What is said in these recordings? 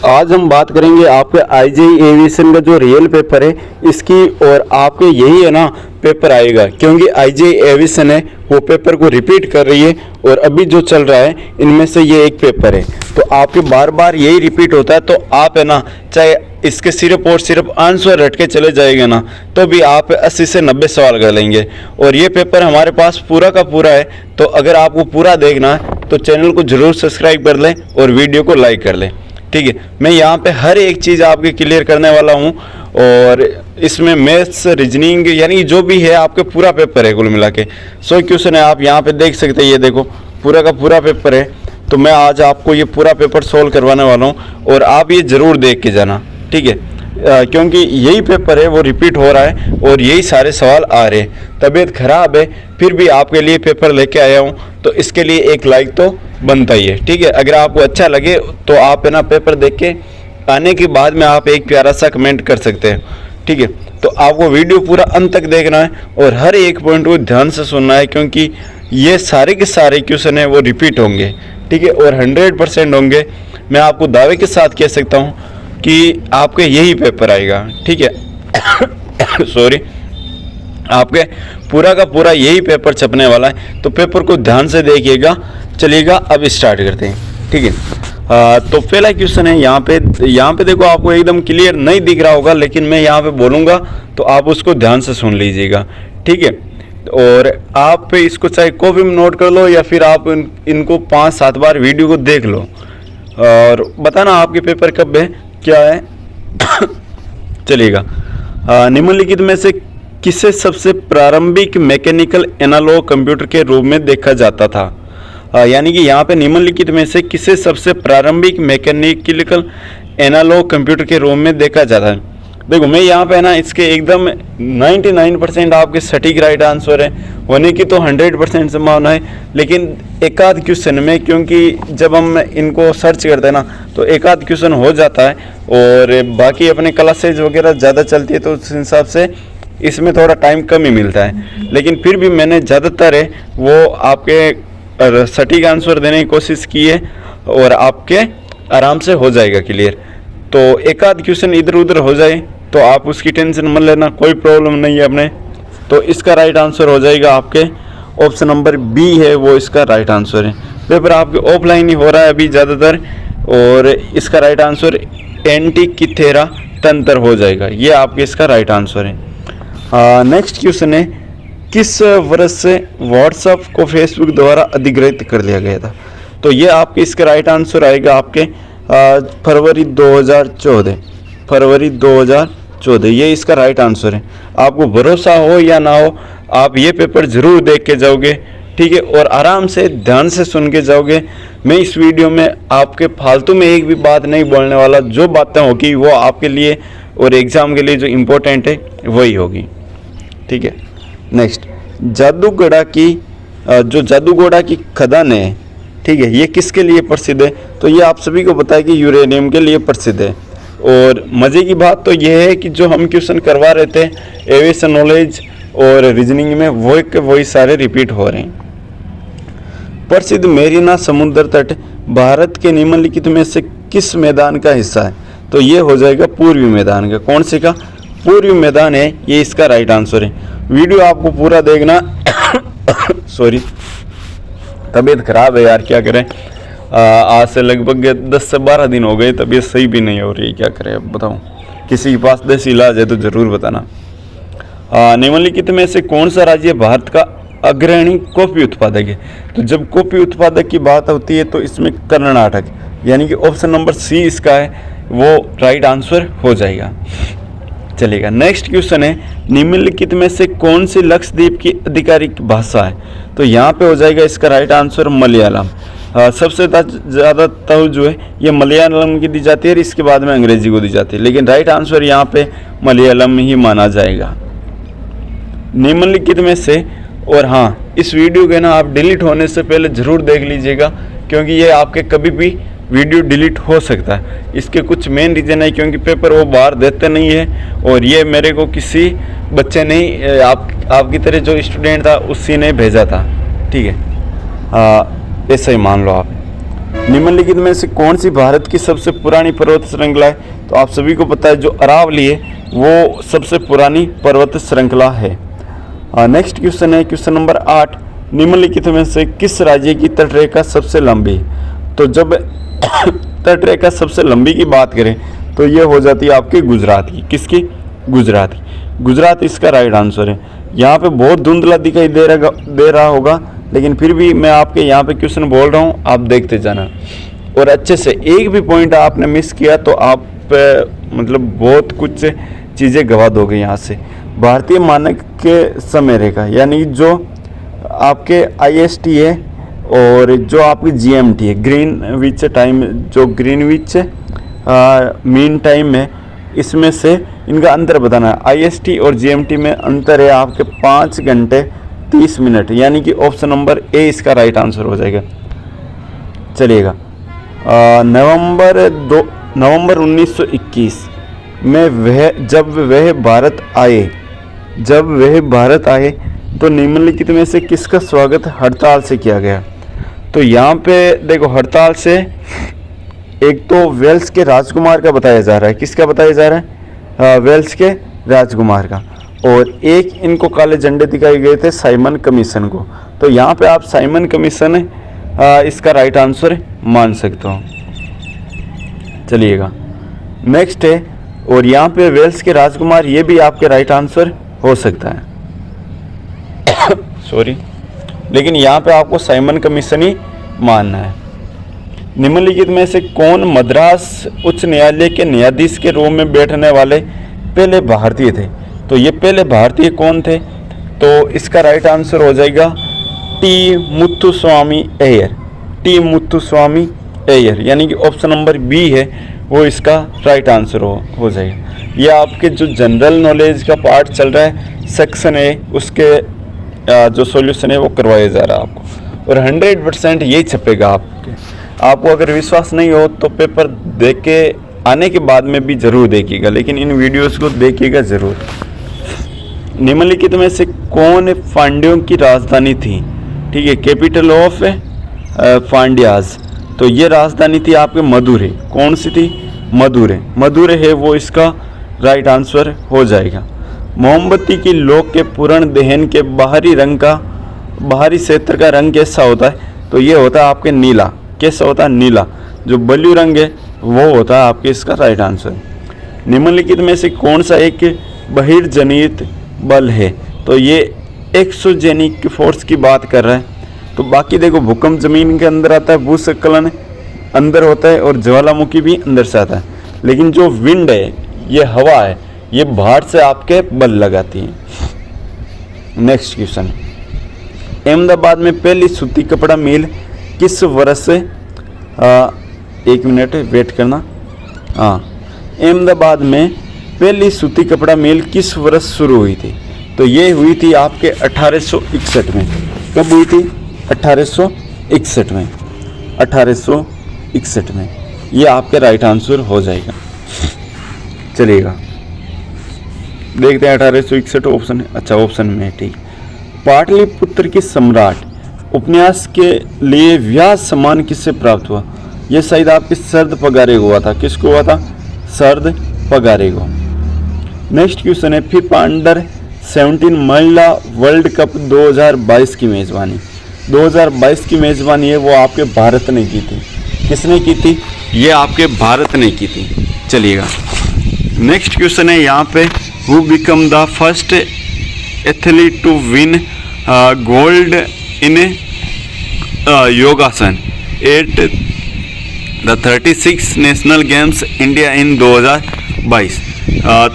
आज हम बात करेंगे आपके आईजेई एविएशन का जो रियल पेपर है इसकी, और आपके यही है ना पेपर आएगा, क्योंकि आईजेई एविएशन है वो पेपर को रिपीट कर रही है और अभी जो चल रहा है इनमें से ये एक पेपर है, तो आपके बार बार यही रिपीट होता है। तो आप है ना चाहे इसके सिर्फ और सिर्फ आंसर रट के चले जाएंगे ना तो भी आप 80 से 90 सवाल कर लेंगे। और ये पेपर हमारे पास पूरा का पूरा है, तो अगर आपको पूरा देखना है तो चैनल को जरूर सब्सक्राइब कर लें और वीडियो को लाइक कर लें। ठीक है, मैं यहाँ पे हर एक चीज़ आपके क्लियर करने वाला हूँ, और इसमें मैथ्स रीजनिंग यानी जो भी है आपके पूरा पेपर है कुल मिला के 100 क्वेश्चन है। आप यहाँ पे देख सकते हैं, ये देखो पूरा का पूरा पेपर है। तो मैं आज आपको ये पूरा पेपर सोल्व करवाने वाला हूँ और आप ये ज़रूर देख के जाना, ठीक है, क्योंकि यही पेपर है वो रिपीट हो रहा है और यही सारे सवाल आ रहे हैं। तबीयत खराब है फिर भी आपके लिए पेपर लेके आया हूँ, तो इसके लिए एक लाइक तो बनता ही है। ठीक है, अगर आपको अच्छा लगे तो आप है ना पेपर देख के आने के बाद में आप एक प्यारा सा कमेंट कर सकते हैं। ठीक है, तो आपको वीडियो पूरा अंत तक देखना है और हर एक पॉइंट को ध्यान से सुनना है, क्योंकि ये सारे के सारे क्वेश्चन है वो रिपीट होंगे। ठीक है, और 100% होंगे। मैं आपको दावे के साथ कह सकता हूँ कि आपके यही पेपर आएगा। ठीक है सॉरी, आपके पूरा का पूरा यही पेपर छपने वाला है, तो पेपर को ध्यान से देखिएगा। चलिएगा अब स्टार्ट करते हैं। ठीक है, तो पहला क्वेश्चन है यहाँ पे देखो आपको एकदम क्लियर नहीं दिख रहा होगा, लेकिन मैं यहाँ पे बोलूँगा तो आप उसको ध्यान से सुन लीजिएगा। ठीक है, और आप इसको चाहे कॉपी में नोट कर लो या फिर आप इनको 5-7 बार वीडियो को देख लो और बताना आपके पेपर कब है क्या है। चलिएगा, निम्नलिखित में से किसे सबसे प्रारंभिक मैकेनिकल एनालॉग कंप्यूटर के रूप में देखा जाता था। यानी कि यहाँ पे निम्नलिखित में से किसे सबसे प्रारंभिक मैकेनिकल एनालॉग कंप्यूटर के रूप में देखा जाता है। देखो मैं यहाँ पे ना इसके एकदम 99% आपके सटीक राइट आंसर है होने की तो 100% संभावना है, लेकिन एक आध क्वेश्चन में, क्योंकि जब हम इनको सर्च करते हैं ना तो एक आध क्वेश्चन हो जाता है और बाकी अपने क्लासेज वगैरह ज़्यादा चलती है तो उस हिसाब से इसमें थोड़ा टाइम कम ही मिलता है। लेकिन फिर भी मैंने ज़्यादातर है वो आपके सटीक आंसर देने की कोशिश की है और आपके आराम से हो जाएगा क्लियर। तो एक आध क्वेश्चन इधर उधर हो जाए तो आप उसकी टेंशन मत लेना, कोई प्रॉब्लम नहीं है अपने। तो इसका राइट आंसर हो जाएगा आपके ऑप्शन नंबर बी है वो इसका राइट आंसर है। पेपर आपके ऑफलाइन ही हो रहा है अभी ज़्यादातर, और इसका राइट आंसर एंटिकिथेरा तंत्र हो जाएगा, ये आपके इसका राइट आंसर है। नेक्स्ट क्वेश्चन है, किस वर्ष से व्हाट्सएप को फेसबुक द्वारा अधिग्रहित कर लिया गया था। तो ये आपके इसका राइट आंसर आएगा आपके फरवरी 2014, ये इसका राइट आंसर है। आपको भरोसा हो या ना हो आप ये पेपर ज़रूर देख के जाओगे। ठीक है, और आराम से ध्यान से सुन के जाओगे। मैं इस वीडियो में आपके फालतू में एक भी बात नहीं बोलने वाला, जो बातें होगी वो आपके लिए और एग्ज़ाम के लिए जो इम्पोर्टेंट है वही होगी। ठीक है, नेक्स्ट, जादूगोड़ा की खदान है, ठीक है, ये किसके लिए प्रसिद्ध है। तो ये आप सभी को पता है कि यूरेनियम के लिए प्रसिद्ध है। और मज़े की बात तो ये है कि जो हम क्वेश्चन करवा रहे थे एविएशन नॉलेज और रीजनिंग में वही सारे रिपीट हो रहे हैं। प्रसिद्ध मेरीना समुद्र तट भारत के निम्नलिखित में से किस मैदान का हिस्सा है। तो ये हो जाएगा पूर्वी मैदान का। कौन से का? पूर्वी मैदान है, ये इसका राइट आंसर है। वीडियो आपको पूरा देखना। सॉरी, तबीयत खराब है यार, क्या करें। आज से लगभग 10 से 12 दिन हो गए, तबीयत सही भी नहीं हो रही, क्या करें अब बताऊं। किसी के पास देसी इलाज है तो ज़रूर बताना। निम्नलिखित में से कौन सा राज्य भारत का अग्रणी कॉफी उत्पादक है। तो जब कॉफी उत्पादक की बात होती है तो इसमें कर्नाटक, यानी कि ऑप्शन नंबर सी इसका है वो राइट आंसर हो जाएगा। चलेगा, नेक्स्ट क्वेश्चन है, निम्नलिखित में से कौन सी लक्षद्वीप की आधिकारिक भाषा है। तो यहाँ पे हो जाएगा इसका राइट आंसर मलयालम। सबसे ज़्यादा तवज्जो है ये मलयालम की दी जाती है और इसके बाद में अंग्रेजी को दी जाती है, लेकिन राइट आंसर यहाँ पे मलयालम ही माना जाएगा। निम्नलिखित में से, और हाँ इस वीडियो के ना आप डिलीट होने से पहले ज़रूर देख लीजिएगा, क्योंकि ये आपके कभी भी वीडियो डिलीट हो सकता है। इसके कुछ मेन रीज़न है क्योंकि पेपर वो बाहर देते नहीं है, और ये मेरे को किसी बच्चे ने आपकी तरह जो स्टूडेंट था उसी ने भेजा था। ठीक है, ऐसा ही मान लो आप। निम्नलिखित में से कौन सी भारत की सबसे पुरानी पर्वत श्रृंखला है? तो आप सभी को पता है जो अरावली है वो सबसे पुरानी पर्वत श्रृंखला है। नेक्स्ट क्वेश्चन है क्वेश्चन नंबर 8, निम्नलिखित में से किस राज्य की तटरेखा सबसे लंबी है? तो जब तटरेखा सबसे लंबी की बात करें तो ये हो जाती है आपकी गुजरात की। किसकी? गुजरात की। गुजरात इसका राइट आंसर है। यहाँ पे बहुत धुंधला दिखाई दे रहा होगा, लेकिन फिर भी मैं आपके यहाँ पे क्वेश्चन बोल रहा हूँ, आप देखते जाना और अच्छे से। एक भी पॉइंट आपने मिस किया तो आप मतलब बहुत कुछ चीज़ें गवा दोगे यहाँ से। भारतीय मानक के समय रेखा यानी जो आपके IST है और जो आपकी GMT है, ग्रीनविच टाइम, जो ग्रीनविच मीन टाइम है, इसमें से इनका अंतर बताना है। IST और GMT में अंतर है आपके 5 घंटे 30 मिनट, यानी कि ऑप्शन नंबर ए इसका राइट आंसर हो जाएगा। चलिएगा, नवंबर 1921 में जब वह भारत आए तो निम्नलिखित में से किसका स्वागत हड़ताल से किया गया? तो यहाँ पे देखो, हड़ताल से एक तो वेल्स के राजकुमार का बताया जा रहा है। किसका बताया जा रहा है? वेल्स के राजकुमार का। और एक इनको काले झंडे दिखाए गए थे साइमन कमीशन को। तो यहाँ पे आप साइमन कमीशन इसका राइट आंसर मान सकते हो। चलिएगा, नेक्स्ट है, और यहाँ पे वेल्स के राजकुमार ये भी आपके राइट आंसर हो सकता है सॉरी, लेकिन यहाँ पे आपको साइमन कमीशन ही मानना है। निम्नलिखित में से कौन मद्रास उच्च न्यायालय के न्यायाधीश के रूप में बैठने वाले पहले भारतीय थे? तो ये पहले भारतीय कौन थे? तो इसका राइट आंसर हो जाएगा टी मुत्थुस्वामी अय्यर। टी मुत्थुस्वामी अय्यर, यानी कि ऑप्शन नंबर बी है वो इसका राइट आंसर हो जाएगा। ये आपके जो जनरल नॉलेज का पार्ट चल रहा है सेक्शन ए, उसके जो सॉल्यूशन है वो करवाया जा रहा है आपको, और 100% यही छपेगा आपको अगर विश्वास नहीं हो तो पेपर देख के आने के बाद में भी ज़रूर देखिएगा, लेकिन इन वीडियोस को देखिएगा ज़रूर। निम्नलिखित में से कौन पांड्यों की राजधानी थी? ठीक है, कैपिटल ऑफ पांड्याज। तो ये राजधानी थी आपके मदुरै। कौन सी थी? मदुरै। मदुरै है वो इसका राइट आंसर हो जाएगा। मोमबत्ती की लौ के पूर्ण दहन के बाहरी क्षेत्र का रंग कैसा होता है? तो ये होता है आपके नीला। कैसा होता है? नीला। जो ब्लू रंग है वो होता है आपके इसका राइट आंसर। निम्नलिखित में से कौन सा एक बहिर्जनित बल है? तो ये एक्सोजेनिक फोर्स की बात कर रहा है। तो बाकी देखो, भूकंप जमीन के अंदर आता है, भूस्खलन अंदर होता है और ज्वालामुखी भी अंदर से आता है, लेकिन जो विंड है, ये हवा है, ये बाहर से आपके बल लगाती है। नेक्स्ट क्वेश्चन, अहमदाबाद में पहली सूती कपड़ा मिल किस वर्ष से, एक मिनट वेट करना, अहमदाबाद में पहली सूती कपड़ा मिल किस वर्ष शुरू हुई थी? तो ये हुई थी आपके 1861 में। कब हुई थी? 1861 में। 1861 में, ये आपके राइट आंसर हो जाएगा। चलिएगा, देखते हैं 1861 ऑप्शन है। अच्छा, ऑप्शन में ठीक। पाटलिपुत्र की सम्राट उपन्यास के लिए व्यास सम्मान किससे प्राप्त हुआ? यह शायद आपके शरद पगारे को हुआ था। किसको हुआ था? शरद पगारे को। नेक्स्ट क्वेश्चन है, फिफा अंडर 17 महिला वर्ल्ड कप 2022 की मेजबानी। 2022 की मेजबानी है वो आपके भारत ने की थी। किसने की थी? ये आपके भारत ने की थी। चलिएगा, नेक्स्ट क्वेश्चन है यहाँ पे, who become the first athlete to win gold in yogasana at the 36 national games India in 2022?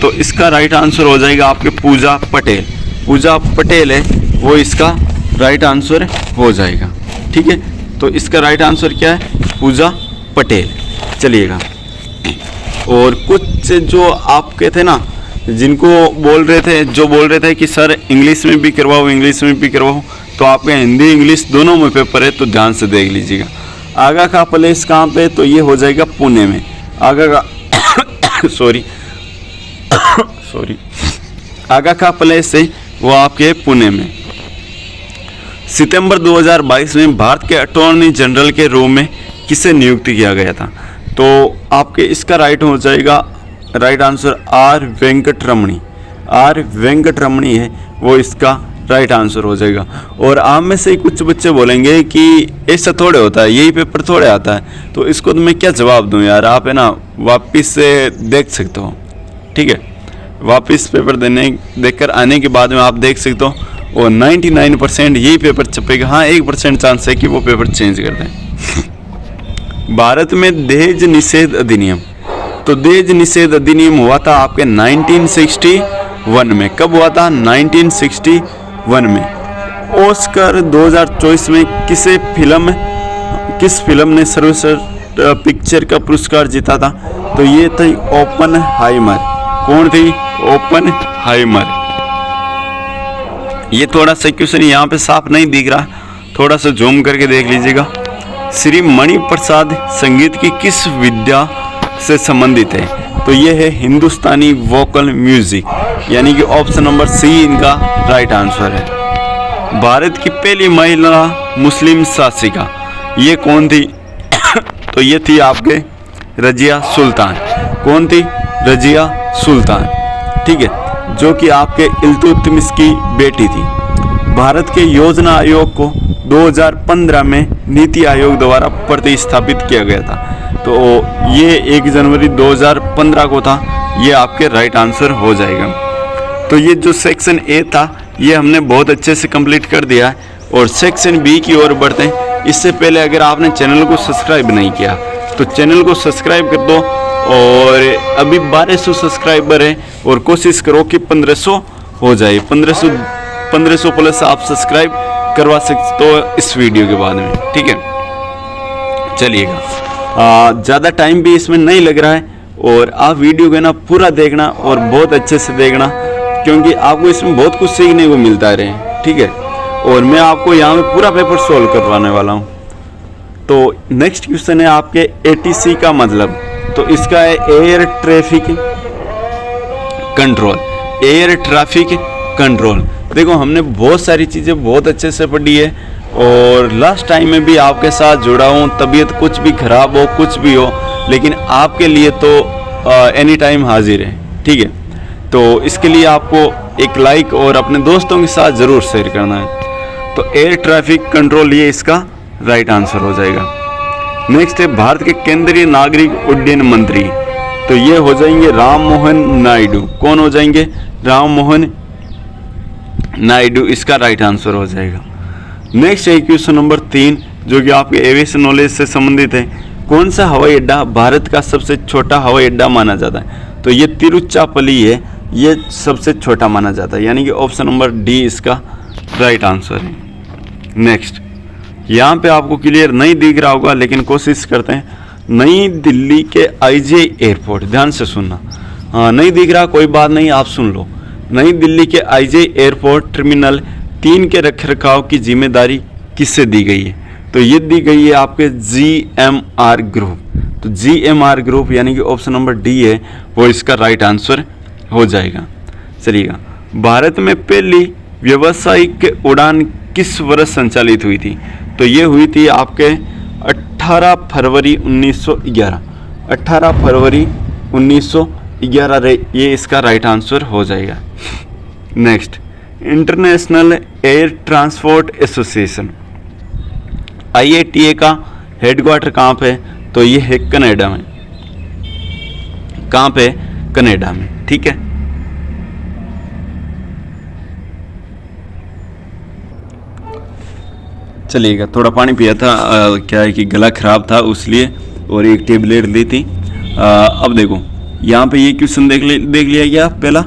तो इसका राइट आंसर हो जाएगा आपके पूजा पटेल। पूजा पटेल है वो इसका राइट आंसर हो जाएगा। ठीक है, तो इसका राइट आंसर क्या है? पूजा पटेल। चलिएगा, और कुछ जो आपके थे ना, जिनको बोल रहे थे कि सर इंग्लिश में भी करवाओ, इंग्लिश में भी करवाओ, तो आपके हिंदी इंग्लिश दोनों में पेपर है, तो ध्यान से देख लीजिएगा। आगा का प्लेस कहाँ पे? तो ये हो जाएगा पुणे में। आगा का सॉरी आगा का प्लेस है वो आपके पुणे में। सितंबर 2022 में भारत के अटॉर्नी जनरल के रूप में किसे नियुक्त किया गया था? तो आपके इसका right answer R Venkataramani. R Venkataramani है वो इसका राइट आंसर हो जाएगा। और आप में से कुछ बच्चे बोलेंगे कि ऐसा थोड़े होता है, यही पेपर थोड़े आता है, तो इसको तो मैं क्या जवाब दूं यार। आप है ना वापस से देख सकते हो, ठीक है, वापस पेपर देखकर आने के बाद में आप देख सकते हो, और 99% यही पेपर छपेगा। हाँ, 1% चांस है कि वो पेपर चेंज कर दें। भारत में दहेज निषेध अधिनियम, तो दहेज निषेध अधिनियम हुआ था आपके 1961 में। कब हुआ था? 1961 में। ऑस्कर 2024 में किस फिल्म ने सर्वश्रेष्ठ पिक्चर का पुरस्कार जीता था? तो ये थी ओपनहाइमर। कौन थी? ओपनहाइमर। ये थोड़ा सा क्वेश्चन यहाँ पे साफ नहीं दिख रहा, थोड़ा सा जूम करके देख लीजिएगा। श्री मणि प्रसाद संगीत की किस विद्या से संबंधित है? तो ये है हिंदुस्तानी वोकल म्यूजिक, यानी कि ऑप्शन नंबर सी इनका राइट आंसर है। भारत की पहली महिला मुस्लिम शासिका ये कौन थी? तो ये थी आपके रजिया सुल्तान। कौन थी? रजिया सुल्तान, ठीक है, जो कि आपके इल्तुतमिश की बेटी थी। भारत के योजना आयोग को 2015 में नीति आयोग द्वारा प्रतिस्थापित किया गया था। तो ये 1 जनवरी 2015 को था। ये आपके राइट आंसर हो जाएगा। तो ये जो सेक्शन ए था ये हमने बहुत अच्छे से कंप्लीट कर दिया है, और सेक्शन बी की ओर बढ़ते हैं। इससे पहले अगर आपने चैनल को सब्सक्राइब नहीं किया तो चैनल को सब्सक्राइब कर दो। और अभी 1200 सब्सक्राइबर हैं और कोशिश करो कि 1500 हो जाए। 1500 प्लस आप सब्सक्राइब करवा सकते हो इस वीडियो के बाद में, ठीक है। चलिएगा, ज़्यादा टाइम भी इसमें नहीं लग रहा है, और आप वीडियो को ना पूरा देखना और बहुत अच्छे से देखना, क्योंकि आपको इसमें बहुत कुछ सीखने को मिलता रहे, ठीक है। और मैं आपको यहाँ में पूरा पेपर सोल्व करवाने वाला हूँ। तो नेक्स्ट क्वेश्चन है आपके ATC का मतलब, तो इसका है air traffic control. Air traffic control, देखो हमने बहुत सारी चीज़ें बहुत अच्छे से पढ़ी है, और लास्ट टाइम में भी आपके साथ जुड़ा हूँ। तबीयत कुछ भी खराब हो, कुछ भी हो, लेकिन आपके लिए तो एनी टाइम हाजिर है, ठीक है। तो इसके लिए आपको एक लाइक और अपने दोस्तों के साथ ज़रूर शेयर करना है। तो एयर ट्रैफिक कंट्रोल ये इसका राइट आंसर हो जाएगा। नेक्स्ट है भारत के केंद्रीय नागरिक उड्डयन मंत्री, तो ये हो जाएंगे राम मोहन नायडू। कौन हो जाएंगे? राम मोहन नायडू इसका राइट आंसर हो जाएगा। नेक्स्ट है क्वेश्चन नंबर 3, जो कि आपके एविएशन नॉलेज से संबंधित है। कौन सा हवाई अड्डा भारत का सबसे छोटा हवाई अड्डा माना जाता है? तो ये तिरुचिरापल्ली है, ये सबसे छोटा माना जाता है, यानी कि ऑप्शन नंबर डी इसका राइट आंसर है। नेक्स्ट, यहाँ पे आपको क्लियर नहीं दिख रहा होगा, लेकिन कोशिश करते हैं। नई दिल्ली के IJ एयरपोर्ट, ध्यान से सुनना। हाँ, नहीं दिख रहा कोई बात नहीं, आप सुन लो। नई दिल्ली के IJ एयरपोर्ट टर्मिनल 3 के रखरखाव की जिम्मेदारी किससे दी गई है? तो ये दी गई है आपके GMR ग्रुप। तो GMR ग्रुप यानी कि ऑप्शन नंबर डी है वो इसका राइट आंसर हो जाएगा। चलिएगा, भारत में पहली व्यावसायिक उड़ान किस वर्ष संचालित हुई थी? तो ये हुई थी आपके 18 फरवरी 1911। 18 फरवरी 1911 ये इसका राइट आंसर हो जाएगा। Next, international air transport association IATA का हेडक्वार्टर कहाँ पे? तो ये है कनाडा में। कहाँ पे? कनाडा में, ठीक है। चलिएगा, थोड़ा पानी पिया था, क्या है कि गला खराब था इसलिए, और एक टेबलेट ली थी। अब देखो यहाँ पे ये क्वेश्चन देख लिया गया पहला,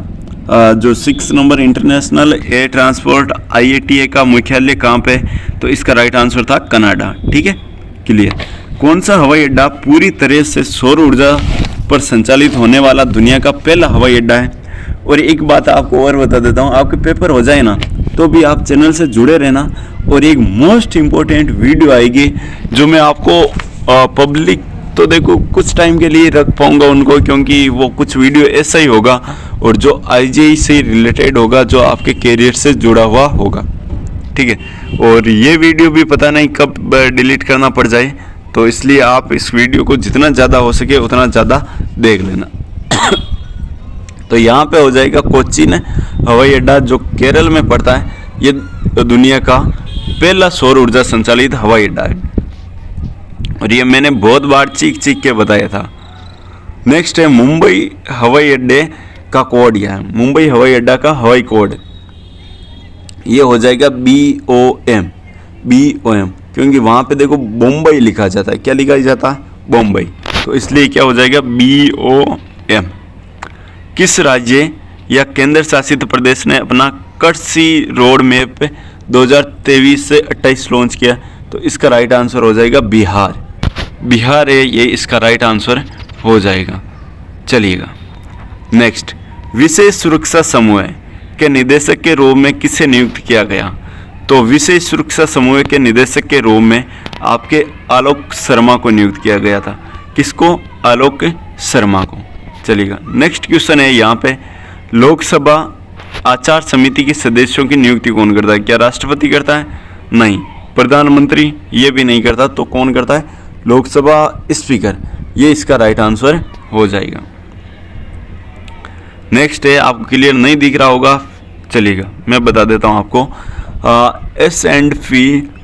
जो 6 number international air transport IATA का मुख्यालय कहाँ पे? तो इसका राइट आंसर था कनाडा, ठीक है, क्लियर। कौन सा हवाई अड्डा पूरी तरह से सौर ऊर्जा पर संचालित होने वाला दुनिया का पहला हवाई अड्डा है? और एक बात आपको और बता देता हूँ, आपके पेपर हो जाए ना तो भी आप चैनल से जुड़े रहना, और एक मोस्ट इम्पोर्टेंट वीडियो आएगी जो मैं आपको पब्लिक तो देखो कुछ टाइम के लिए रख पाऊंगा उनको, क्योंकि वो कुछ वीडियो ऐसा ही होगा और जो IJE से रिलेटेड होगा, जो आपके कैरियर से जुड़ा हुआ होगा, ठीक है। और ये वीडियो भी पता नहीं कब डिलीट करना पड़ जाए, तो इसलिए आप इस वीडियो को जितना ज़्यादा हो सके उतना ज़्यादा देख लेना। तो यहाँ पे हो जाएगा कोचीन हवाई अड्डा, जो केरल में पड़ता है। ये दुनिया का पहला सौर ऊर्जा संचालित हवाई अड्डा है, और ये मैंने बहुत बार चीख चीख के बताया था। नेक्स्ट है मुंबई हवाई अड्डे का कोड। यह है मुंबई हवाई अड्डा का हवाई कोड, ये हो जाएगा BOM। क्योंकि वहाँ पे देखो बम्बई लिखा जाता है, क्या लिखा जाता है? बम्बई, तो इसलिए क्या हो जाएगा? BOM। किस राज्य या केंद्र शासित प्रदेश ने अपना कर्सी रोड मैप 2023 से 28 लॉन्च किया? तो इसका राइट आंसर हो जाएगा बिहार। बिहार है ये इसका राइट आंसर हो जाएगा। चलिएगा नेक्स्ट, विशेष सुरक्षा समूह के निदेशक के रूप में किसे नियुक्त किया गया? तो विशेष सुरक्षा समूह के निदेशक के रूप में आपके आलोक शर्मा को नियुक्त किया गया था। किसको? आलोक शर्मा को। चलिएगा नेक्स्ट क्वेश्चन है यहाँ पे, लोकसभा आचार समिति के सदस्यों की नियुक्ति कौन करता है? क्या राष्ट्रपति करता है? नहीं। प्रधानमंत्री ये भी नहीं करता, तो कौन करता है? लोकसभा स्पीकर। ये इसका राइट आंसर हो जाएगा। नेक्स्ट है, आपको क्लियर नहीं दिख रहा होगा, चलिएगा मैं बता देता हूँ आपको। S&P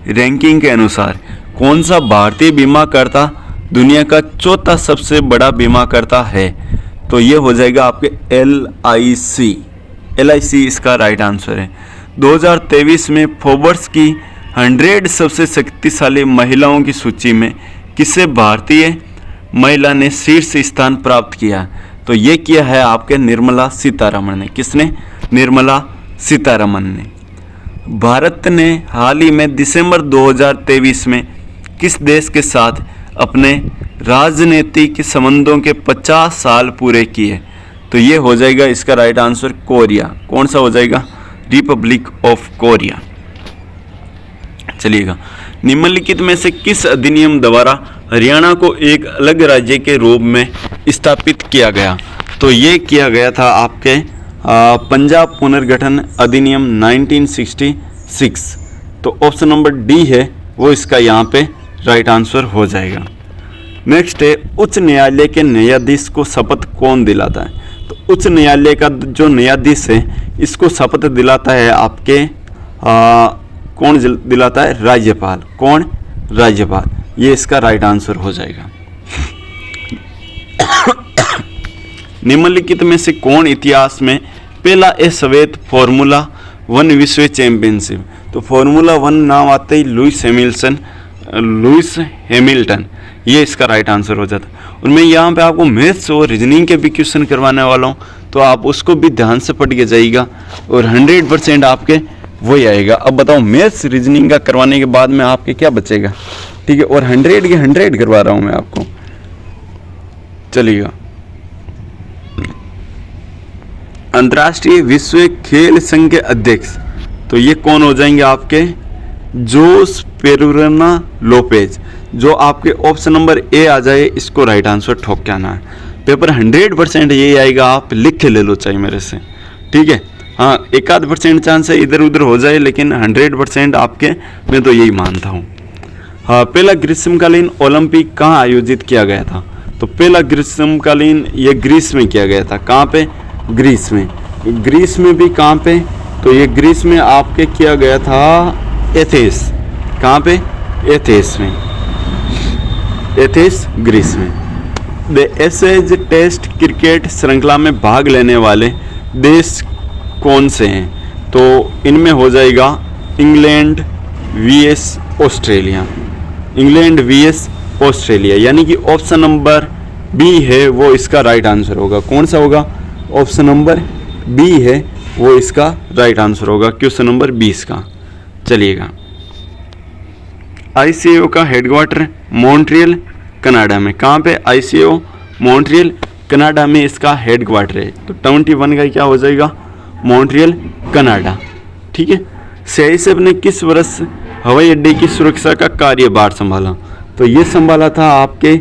रैंकिंग के अनुसार कौन सा भारतीय बीमाकर्ता दुनिया का चौथा सबसे बड़ा बीमाकर्ता है? तो ये हो जाएगा आपके LIC इसका राइट आंसर है। 2023 में फोर्ब्स की 100 सबसे शक्तिशाली महिलाओं की सूची में किसे भारतीय महिला ने शीर्ष स्थान प्राप्त किया? तो ये किया है आपके निर्मला सीतारमण ने। किसने? निर्मला सीतारमण ने। भारत ने हाल ही में दिसंबर 2023 में किस देश के साथ अपने राजनीतिक संबंधों के 50 साल पूरे किए? तो ये हो जाएगा इसका राइट आंसर कोरिया। कौन सा हो जाएगा? Republic of Korea. चलिएगा, निम्नलिखित में से किस अधिनियम द्वारा हरियाणा को एक अलग राज्य के रूप में स्थापित किया गया? तो ये किया गया था आपके पंजाब पुनर्गठन अधिनियम 1966। तो ऑप्शन नंबर डी है वो इसका यहाँ पे राइट आंसर हो जाएगा। नेक्स्ट है, उच्च न्यायालय के न्यायाधीश को शपथ कौन दिलाता है? तो उच्च न्यायालय का जो न्यायाधीश है इसको शपथ दिलाता है आपके कौन दिलाता है? राज्यपाल। कौन? राज्यपाल। ये इसका राइट आंसर हो जाएगा। निम्नलिखित में से कौन इतिहास में पहला श्वेत फॉर्मूला 1 विश्व चैंपियनशिप? तो फॉर्मूला 1 नाम आते ही लुइस हैमिल्टन, ये इसका राइट आंसर हो जाता है। और मैं यहाँ पे आपको मैथ्स और रीजनिंग के भी क्वेश्चन करवाने वाला हूँ, तो आप उसको भी ध्यान से पढ़ के जाइएगा और 100% आपके वही आएगा। अब बताओ, मैथ्स रीजनिंग का करवाने के बाद में आपके क्या बचेगा? ठीक है, और 100 के 100 करवा रहा हूँ मैं आपको। चलिएगा, अंतर्राष्ट्रीय विश्व खेल संघ के अध्यक्ष, तो ये कौन हो जाएंगे आपके? जोस पेरुना लोपेज। जो आपके ऑप्शन नंबर ए आ जाए इसको राइट आंसर ठोक के आना है। पेपर 100% यही आएगा, आप लिख के ले लो चाहिए मेरे से, ठीक है। हाँ, 1% चांस है इधर उधर हो जाए, लेकिन 100% आपके मैं तो यही मानता हूँ। हाँ, पहला ग्रीष्मकालीन ओलंपिक कहाँ आयोजित किया गया था? तो पहला ग्रीष्मकालीन ये ग्रीस में किया गया था। कहाँ पे? ग्रीस में। ग्रीस में भी कहाँ पे? तो ये ग्रीस में आपके किया गया था एथेंस। कहाँ पे? एथेंस में। एथेंस ग्रीस में। द एशेज टेस्ट क्रिकेट श्रृंखला में भाग लेने वाले देश कौन से हैं? तो इनमें हो जाएगा England vs Australia. England vs Australia, यानी कि ऑप्शन नंबर बी है वो इसका राइट आंसर होगा। कौन सा होगा? ऑप्शन नंबर बी है वो इसका राइट आंसर होगा, क्वेश्चन नंबर 20 का। चलिएगा, ICAO का हेडक्वार्टर मॉन्ट्रियल कनाडा में। कहाँ पे? ICAO मॉन्ट्रियल कनाडा में इसका हेडक्वार्टर है। तो 21 का क्या हो जाएगा? मॉन्ट्रियल कनाडा, ठीक है। CISF ने किस वर्ष हवाई अड्डे की सुरक्षा का कार्यभार संभाला? तो ये संभाला था आपके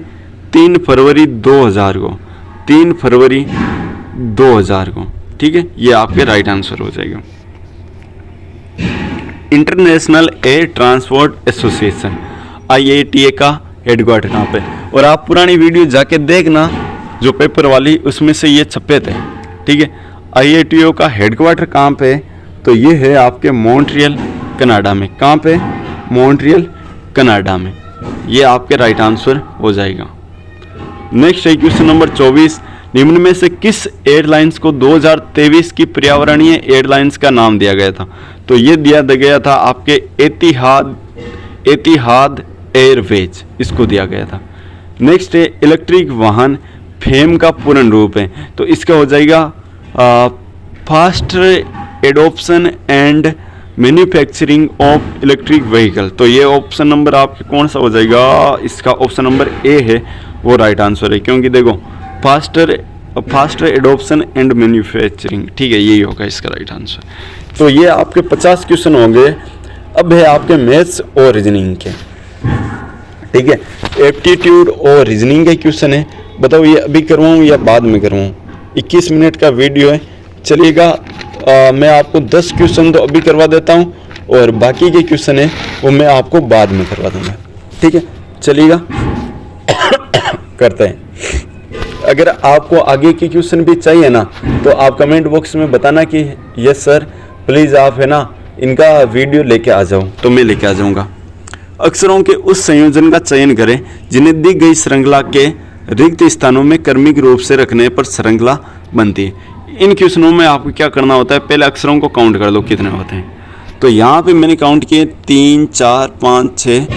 3 फरवरी 2000 को। 3 फरवरी 2000 को, ठीक है। ये आपके राइट आंसर हो जाएगा। International air transport association IATA का हेडक्वार्टर कहाँ पे। और आप पुरानी वीडियो जाके देखना जो पेपर वाली, उसमें से ये छपे थे, ठीक है। IATO का हेडक्वार्टर कहाँ पे है, तो ये है आपके मॉन्ट्रियल कनाडा में। कहाँ पे, मॉन्ट्रियल कनाडा में। ये आपके राइट आंसर हो जाएगा। नेक्स्ट है क्वेश्चन नंबर 24, निम्न में से किस एयरलाइंस को 2023 की पर्यावरणीय एयरलाइंस का नाम दिया गया था, तो ये दिया गया था आपके एतिहाद एयरवेज, इसको दिया गया था। नेक्स्ट है इलेक्ट्रिक वाहन फेम का पूर्ण रूप है, तो इसका हो जाएगा faster adoption and manufacturing of electric vehicle. तो ये ऑप्शन नंबर आपके कौन सा हो जाएगा, इसका ऑप्शन नंबर ए है वो राइट आंसर है, क्योंकि देखो फास्टर एडोप्शन एंड मैन्युफैक्चरिंग, ठीक है, यही होगा इसका राइट आंसर। तो ये आपके 50 क्वेश्चन होंगे। अब है आपके मैथ्स और रीजनिंग के, ठीक है, एप्टीट्यूड और रीजनिंग के क्वेश्चन है। बताओ ये अभी करवाऊँ या बाद में करवाऊँ। 21 मिनट का वीडियो है, चलिएगा। मैं आपको 10 क्वेश्चन तो अभी करवा देता हूँ और बाकी के क्वेश्चन है वो मैं आपको बाद में करवा दूँगा, ठीक है। चलिएगा करते हैं। अगर आपको आगे के क्वेश्चन भी चाहिए ना, तो आप कमेंट बॉक्स में बताना कि यस सर प्लीज़ आप है ना इनका वीडियो लेके आ जाओ, तो मैं लेके आ जाऊँगा। अक्षरों के उस संयोजन का चयन करें जिन्हें दी गई श्रृंखला के रिक्त स्थानों में क्रमिक रूप से रखने पर श्रृंखला बनती है। इन क्वेश्चनों में आपको क्या करना होता है, पहले अक्षरों को काउंट कर लो कितने होते हैं। तो यहाँ पे मैंने काउंट किए 3 4 5 6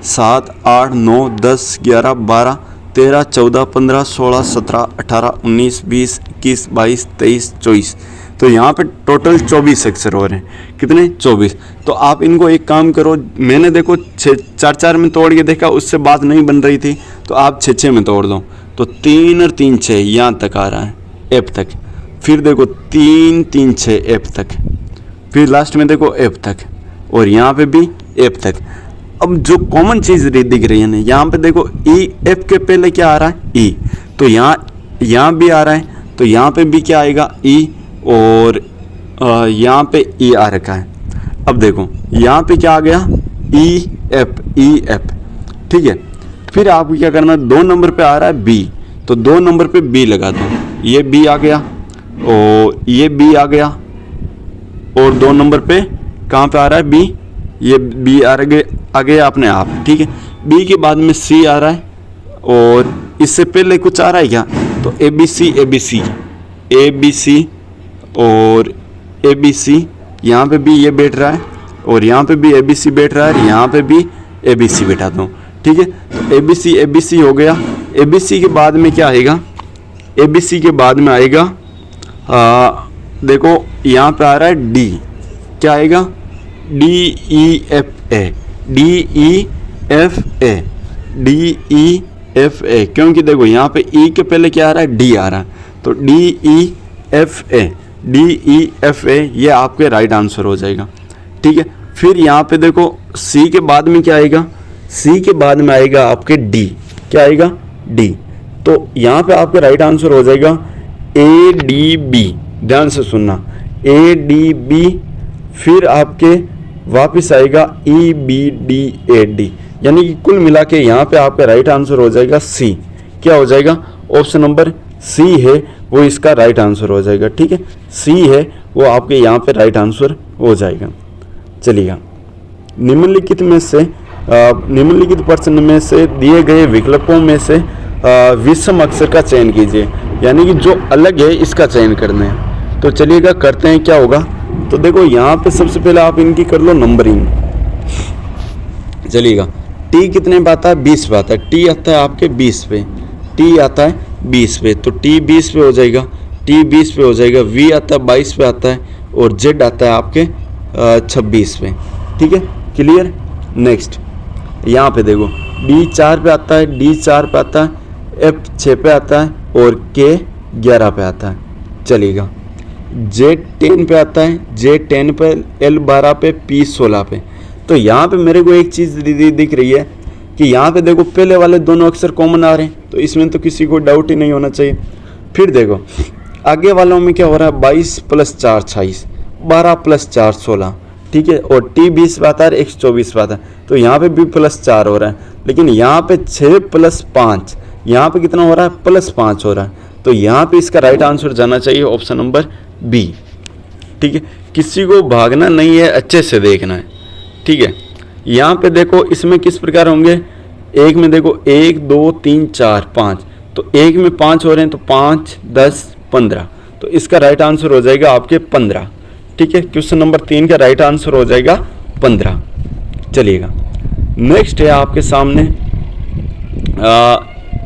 7 8 9 10 11 12 13 14 15 16 17 18 19 20 21 22 23 24। तो यहाँ पे टोटल 24 अक्षर हो रहे हैं। कितने, 24। तो आप इनको एक काम करो, मैंने देखो 4 में तोड़ के देखा, उससे बात नहीं बन रही थी, तो आप 6 में तोड़ दो। तो 3 और 3 6 यहाँ तक आ रहा है, एफ तक। फिर देखो 3 3 6 एफ तक, फिर लास्ट में देखो एफ तक, और यहाँ पे भी एफ तक। अब जो कॉमन चीज़ दिख रही है ना, यहाँ पे देखो ई, एफ के पहले क्या आ रहा है, ई। तो यहाँ भी आ रहा है, तो यहाँ पे भी क्या आएगा, ई, और यहाँ पे ई आ रखा है। अब देखो यहाँ पे क्या आ गया, ई एफ, ठीक है। फिर आपको क्या करना, 2 नंबर पे आ रहा है बी, तो 2 नंबर पे बी लगा दो। ये बी आ गया और ये बी आ गया, और 2 नंबर पे कहाँ पे आ रहा है बी, ये बी आ गया अपने आप, ठीक है। बी के बाद में सी आ रहा है, और इससे पहले कुछ आ रहा है क्या, तो ए बी सी और ए बी सी, यहाँ पे भी ये बैठ रहा है, और यहाँ पे भी ए बी सी बैठ रहा है, यहाँ पे भी ए बी सी बैठाता हूँ, ठीक है। तो ए बी सी हो गया। ए बी सी के बाद में क्या आएगा, ए बी सी के बाद में आएगा देखो यहाँ पे आ रहा है डी, क्या आएगा, डी ई एफ ए, क्योंकि देखो यहाँ पे ई के पहले क्या आ रहा है, डी आ रहा है, तो डी ई एफ ए ये आपके राइट आंसर हो जाएगा, ठीक है। फिर यहाँ पे देखो सी के बाद में क्या आएगा, सी के बाद में आएगा आपके डी, क्या आएगा, डी। तो यहाँ पे आपके राइट आंसर हो जाएगा ए डी बी, ध्यान से सुनना, ए डी बी। फिर आपके वापस आएगा E B D A D, यानी कि कुल मिला के यहाँ पे आपका राइट आंसर हो जाएगा सी। क्या हो जाएगा, ऑप्शन नंबर सी है वो इसका राइट आंसर हो जाएगा, ठीक है। सी है वो आपके यहाँ पे राइट आंसर हो जाएगा। चलिएगा, निम्नलिखित प्रश्न में से दिए गए विकल्पों में से विषम अक्षर का चयन कीजिए, यानी कि जो अलग है इसका चयन करना है। तो चलिएगा करते हैं, क्या होगा। तो देखो यहाँ पे सबसे पहले आप इनकी कर लो नंबरिंग। चलिएगा, टी कितने पे आता है, 20 पे आता है। टी आता है आपके 20 पे, टी आता है 20 पे, तो टी 20 पे हो जाएगा, टी 20 पे हो जाएगा। वी आता है 22 पे आता है, और जेड आता है आपके 26 पे, ठीक है, क्लियर। नेक्स्ट यहाँ पे देखो डी 4 पे आता है, डी 4 पे आता है, एफ 6 पे आता है, और के 11 पे आता है। चलिएगा, जेड 10 पे आता है, जेड 10 पे, एल 12 पे, पी 16 पे। तो यहाँ पे मेरे को एक चीज़ दिख रही है कि यहाँ पे देखो पहले वाले दोनों अक्षर कॉमन आ रहे हैं, तो इसमें तो किसी को डाउट ही नहीं होना चाहिए। फिर देखो आगे वालों में क्या हो रहा है, 22 + 4 26, 12 + 4 16, ठीक है, और टी 20 पे आता है, x 24 पे आता है। तो यहाँ पे भी +4 हो रहा है, लेकिन यहाँ पे 6 + 5, यहाँ पे कितना हो रहा है, +5 हो रहा है। तो यहाँ पे इसका राइट आंसर जाना चाहिए ऑप्शन नंबर बी। ठीक है, किसी को भागना नहीं है, अच्छे से देखना है। ठीक है, यहाँ पे देखो इसमें किस प्रकार होंगे, एक में देखो 1 2 3 4 5, तो एक में 5 हो रहे हैं, तो 5 10 15, तो इसका राइट आंसर हो जाएगा आपके 15। ठीक है, क्वेश्चन नंबर 3 का राइट आंसर हो जाएगा 15। चलिएगा, नेक्स्ट है आपके सामने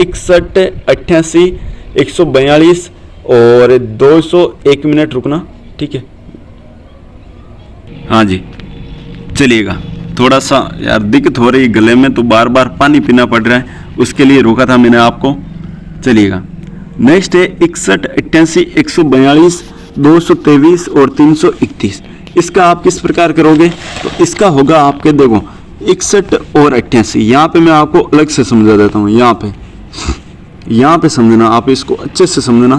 61 88 142 और 200। 1 मिनट रुकना। ठीक है, हाँ जी, चलिएगा, थोड़ा सा यार दिक्कत हो रही गले में, तो बार बार पानी पीना पड़ रहा है, उसके लिए रोका था मैंने आपको। चलिएगा, नेक्स्ट है 61 88 142 223 और 331। इसका आप किस प्रकार करोगे, तो इसका होगा आपके देखो 61 और 88। यहाँ पे मैं आपको अलग से समझा देता हूँ, यहाँ पे समझना, आप इसको अच्छे से समझना,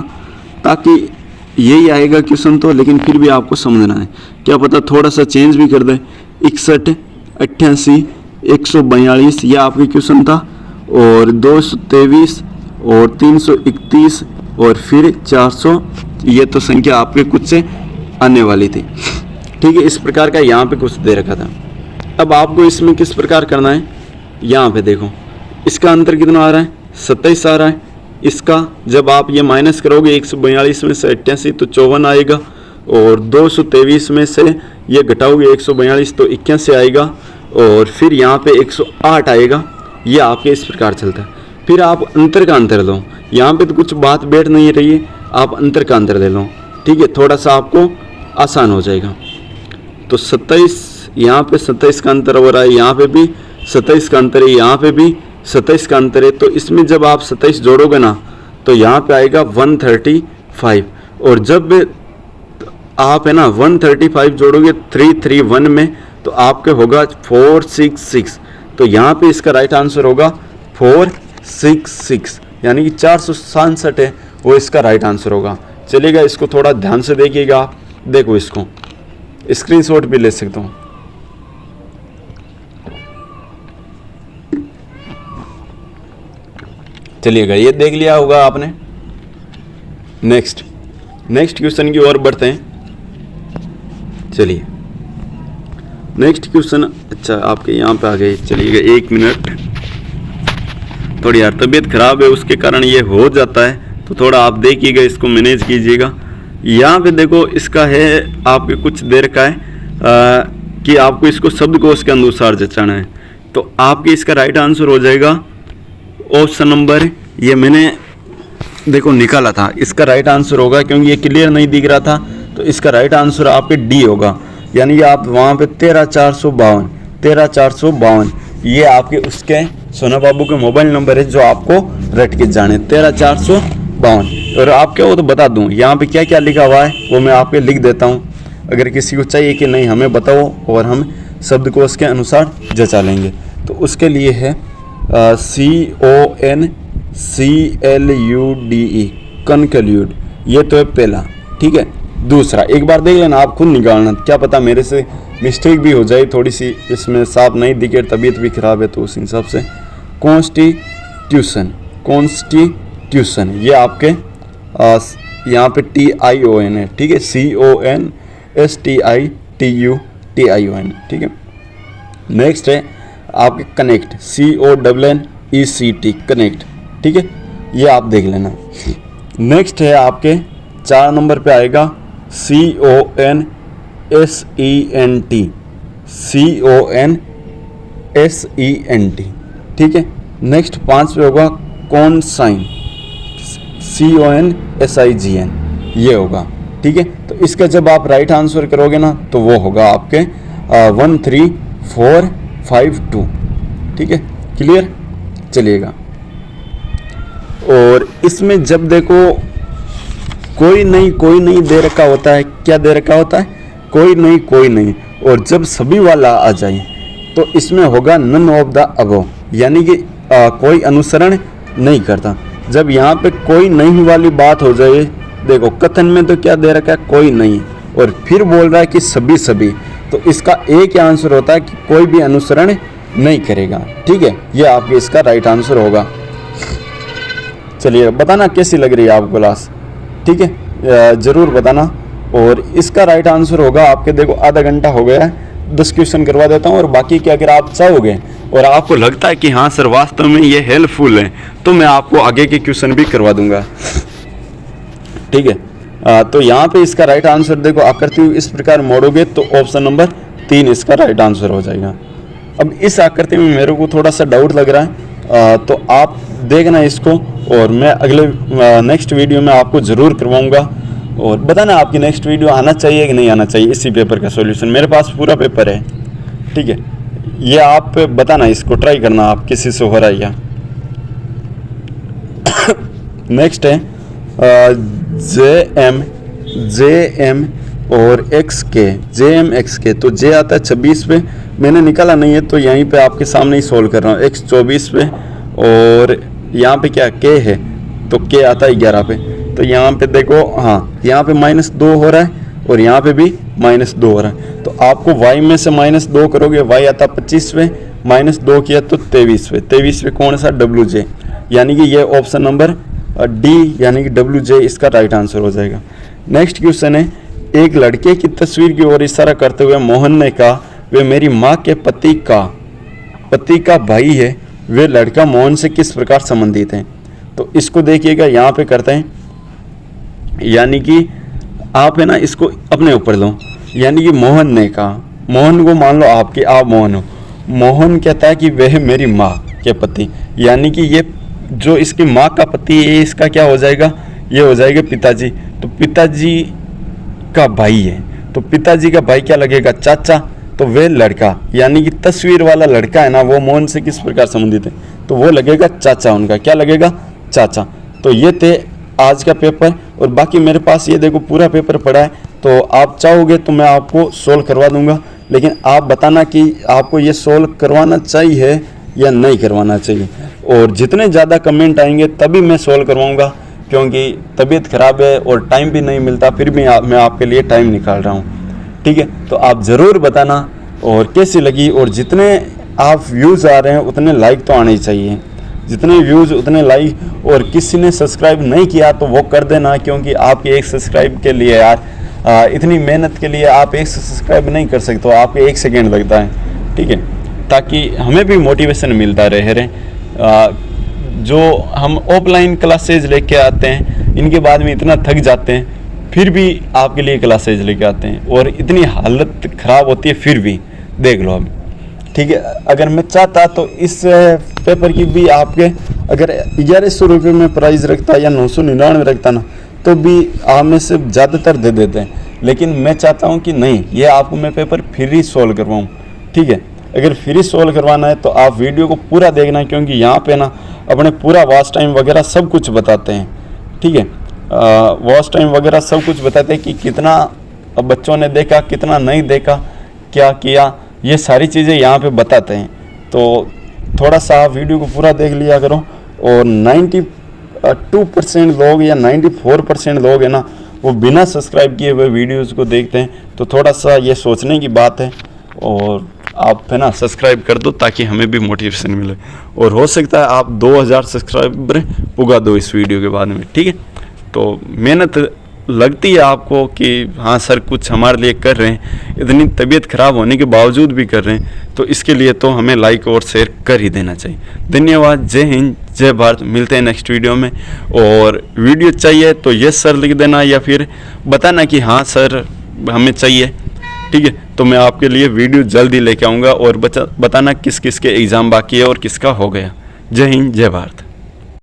ताकि यही आएगा क्वेश्चन तो, लेकिन फिर भी आपको समझना है, क्या पता थोड़ा सा चेंज भी कर दे। 61 88 142 यह आपके क्वेश्चन था, और 223 और 331 और फिर 400, ये तो संख्या आपके कुछ से आने वाली थी। ठीक है, इस प्रकार का यहाँ पे कुछ दे रखा था। अब आपको इसमें किस प्रकार करना है, यहाँ पे देखो इसका अंतर कितना आ रहा है, 27 आ रहा है। इसका जब आप ये माइनस करोगे 142 में से 88 तो 54 आएगा, और 223 में से ये घटाओगे 142 तो 81 आएगा, और फिर यहाँ पे 108 आएगा। ये आपके इस प्रकार चलता है। फिर आप अंतर का अंतर लो, यहाँ पे तो कुछ बात बैठ नहीं रही है, आप अंतर का अंतर ले लो। ठीक है, थोड़ा सा आपको आसान हो जाएगा। तो 27 यहाँ पे 27 का अंतर हो रहा है, यहाँ पे भी 27 का अंतर है, यहाँ पे भी 27 का अंतर है। तो इसमें जब आप 27 जोड़ोगे ना, तो यहाँ पे आएगा 135, और जब आप है ना 135 जोड़ोगे 331 में, तो आपके होगा 466। तो यहाँ पे इसका राइट आंसर होगा 466, यानी कि 467 है वो इसका राइट आंसर होगा। चलिएगा, इसको थोड़ा ध्यान से देखिएगा आप। देखो, इसको स्क्रीनशॉट भी ले सकता हूँ। चलिएगा, ये देख लिया होगा आपने। नेक्स्ट क्वेश्चन की ओर बढ़ते हैं। चलिए, नेक्स्ट क्वेश्चन, अच्छा आपके यहाँ पे आ गए। चलिएगा, 1 मिनट, थोड़ी यार तबीयत खराब है, उसके कारण ये हो जाता है, तो थोड़ा आप देखिएगा, इसको मैनेज कीजिएगा। यहाँ पे देखो इसका है आपके कुछ देर का है कि आपको इसको शब्दकोश के अनुसार जचाना है। तो आपके इसका राइट आंसर हो जाएगा ऑप्शन नंबर, ये मैंने देखो निकाला था, इसका राइट आंसर होगा, क्योंकि ये क्लियर नहीं दिख रहा था, तो इसका राइट आंसर आपके डी होगा। यानी कि आप वहाँ पे 13452 ये आपके उसके सोना बाबू के मोबाइल नंबर है, जो आपको रट के जाने 13452। और आपके वो तो बता दूँ, यहाँ पे क्या क्या लिखा हुआ है वो मैं आपके लिख देता हूँ, अगर किसी को चाहिए कि नहीं हमें बताओ, और हम शब्दकोश के अनुसार जचा लेंगे। तो उसके लिए है CONCLUDE, कनक्लूड, ये तो है पहला। ठीक है, दूसरा एक बार देख लेना, आप खुद निकालना, क्या पता मेरे से मिस्टेक भी हो जाए थोड़ी सी, इसमें साफ नहीं दिखे, तबीयत भी खराब है, तो उस हिसाब से। कॉन्स्टिट्यूशन, ये आपके यहाँ पे TION है। ठीक है, CONSTITUTION। ठीक है, नेक्स्ट है आपके कनेक्ट, CONNECT, कनेक्ट। ठीक है, ये आप देख लेना। नेक्स्ट है आपके 4 नंबर पे आएगा CONSENT। ठीक है, नेक्स्ट 5 पे होगा कॉनसाइन, CONSIGN, ये होगा। ठीक है, तो इसका जब आप राइट आंसर करोगे ना, तो वो होगा आपके 13452। ठीक है, क्लियर। चलिएगा, और इसमें जब देखो कोई नहीं दे रखा होता है, क्या दे रखा होता है, कोई नहीं, और जब सभी वाला आ जाए तो इसमें होगा नन ऑफ द अबव, यानी कि कोई अनुसरण नहीं करता। जब यहाँ पे कोई नहीं वाली बात हो जाए, देखो कथन में तो क्या दे रखा है, कोई नहीं, और फिर बोल रहा है कि सभी, तो इसका एक ही आंसर होता है कि कोई भी अनुसरण नहीं करेगा। ठीक है, ये आपके इसका राइट आंसर होगा। चलिए बताना कैसी लग रही है आपको क्लास, ठीक है, ज़रूर बताना। और इसका राइट आंसर होगा आपके, देखो आधा घंटा हो गया है, 10 क्वेश्चन करवा देता हूँ, और बाकी के अगर आप चाहोगे और आपको लगता है कि हाँ सर वास्तव में ये हेल्पफुल है, तो मैं आपको आगे के क्वेश्चन भी करवा दूंगा। ठीक है, तो यहाँ पे इसका राइट आंसर देखो, आकृति इस प्रकार मोड़ोगे तो ऑप्शन नंबर 3 इसका राइट आंसर हो जाएगा। अब इस आकृति में मेरे को थोड़ा सा डाउट लग रहा है, तो आप देखना इसको, और मैं अगले नेक्स्ट वीडियो में आपको ज़रूर करवाऊंगा। और बताना आपकी नेक्स्ट वीडियो आना चाहिए कि नहीं आना चाहिए इसी पेपर का सॉल्यूशन। मेरे पास पूरा पेपर है, ठीक है, ये आप बताना, इसको ट्राई करना आप किसी से हो रहा है या। नेक्स्ट है JM और XK, JM XK, तो J आता है 26 पे, मैंने निकाला नहीं है तो यहीं पे आपके सामने ही सोल्व कर रहा हूँ। X 24 पे, और यहाँ पे क्या K है, तो K आता है 11 पे। तो यहाँ पे देखो, हाँ यहाँ पे -2 हो रहा है और यहाँ पे भी -2 हो रहा है। तो आपको y में से -2 करोगे, y आता 25 पे, -2 किया तो 23 पे। 23 पे कौन सा, WJ, यानी कि ये ऑप्शन नंबर D यानी कि WJ इसका राइट आंसर हो जाएगा। नेक्स्ट क्वेश्चन है, एक लड़के की तस्वीर की ओर इशारा करते हुए मोहन ने कहा, वे मेरी माँ के पति का भाई है, वे लड़का मोहन से किस प्रकार संबंधित है। तो इसको देखिएगा, यहाँ पे करते हैं, यानी कि आप है ना इसको अपने ऊपर लो, यानी कि मोहन ने कहा, मोहन को मान लो आपके, आप मोहन हो, मोहन कहता है कि वह मेरी माँ के पति, यानी कि ये जो इसकी माँ का पति है इसका क्या हो जाएगा, ये हो जाएगा पिताजी। तो पिताजी का भाई है, तो पिताजी का भाई क्या लगेगा, चाचा। तो वह लड़का यानी कि तस्वीर वाला लड़का है ना, वो मोहन से किस प्रकार संबंधित है, तो वो लगेगा चाचा, उनका क्या लगेगा, चाचा। तो ये थे आज का पेपर, और बाकी मेरे पास ये देखो पूरा पेपर पड़ा है, तो आप चाहोगे तो मैं आपको सोल्व करवा दूंगा, लेकिन आप बताना कि आपको ये सोल्व करवाना चाहिए या नहीं करवाना चाहिए। और जितने ज़्यादा कमेंट आएंगे तभी मैं सोल्व करवाऊंगा, क्योंकि तबीयत ख़राब है और टाइम भी नहीं मिलता, फिर भी मैं आपके लिए टाइम निकाल रहा हूँ। ठीक है, तो आप ज़रूर बताना और कैसी लगी, और जितने आप व्यूज़ आ रहे हैं उतने लाइक तो आने ही चाहिए, जितने व्यूज़ उतने लाइक। और किसी ने सब्सक्राइब नहीं किया तो वो कर देना, क्योंकि आपके एक सब्सक्राइब के लिए यार इतनी मेहनत के लिए आप एक सब्सक्राइब नहीं कर सकते, तो आपके 1 सेकेंड लगता है। ठीक है, ताकि हमें भी मोटिवेशन मिलता रहे। जो हम ऑफलाइन क्लासेज लेके आते हैं, इनके बाद में इतना थक जाते हैं, फिर भी आपके लिए क्लासेज लेके आते हैं, और इतनी हालत ख़राब होती है, फिर भी देख लो अब। ठीक है, अगर मैं चाहता तो इस पेपर की भी आपके अगर 1100 रुपये में प्राइस रखता या 999 रखता ना, तो भी आप में से ज़्यादातर दे देते हैं। लेकिन मैं चाहता हूँ कि नहीं, ये आपको मैं पेपर फ्री सोल्व करवाऊँ। ठीक है, अगर फ्री सोल्व करवाना है तो आप वीडियो को पूरा देखना, क्योंकि यहाँ पे ना अपने पूरा वॉच टाइम वगैरह सब कुछ बताते हैं। ठीक है, वॉच टाइम वगैरह सब कुछ बताते हैं कि कितना बच्चों ने देखा, कितना नहीं देखा, क्या किया, ये सारी चीज़ें यहाँ पे बताते हैं। तो थोड़ा सा आप वीडियो को पूरा देख लिया करो। और 92% लोग या 94% लोग है ना, वो बिना सब्सक्राइब किए हुए वीडियोज़ को देखते हैं। तो थोड़ा सा ये सोचने की बात है, और आप है ना सब्सक्राइब कर दो ताकि हमें भी मोटिवेशन मिले, और हो सकता है आप 2000 सब्सक्राइबर पुगा दो इस वीडियो के बाद में। ठीक है, तो मेहनत लगती है आपको कि हाँ सर कुछ हमारे लिए कर रहे हैं, इतनी तबीयत ख़राब होने के बावजूद भी कर रहे हैं, तो इसके लिए तो हमें लाइक और शेयर कर ही देना चाहिए। धन्यवाद, जय हिंद, जय भारत। मिलते हैं नेक्स्ट वीडियो में। और वीडियो चाहिए तो यस सर लिख देना, या फिर बताना कि हाँ सर हमें चाहिए। ठीक है, तो मैं आपके लिए वीडियो जल्दी लेके आऊँगा, और बताना किस किस के एग्ज़ाम बाकी है और किसका हो गया। जय हिंद, जय भारत।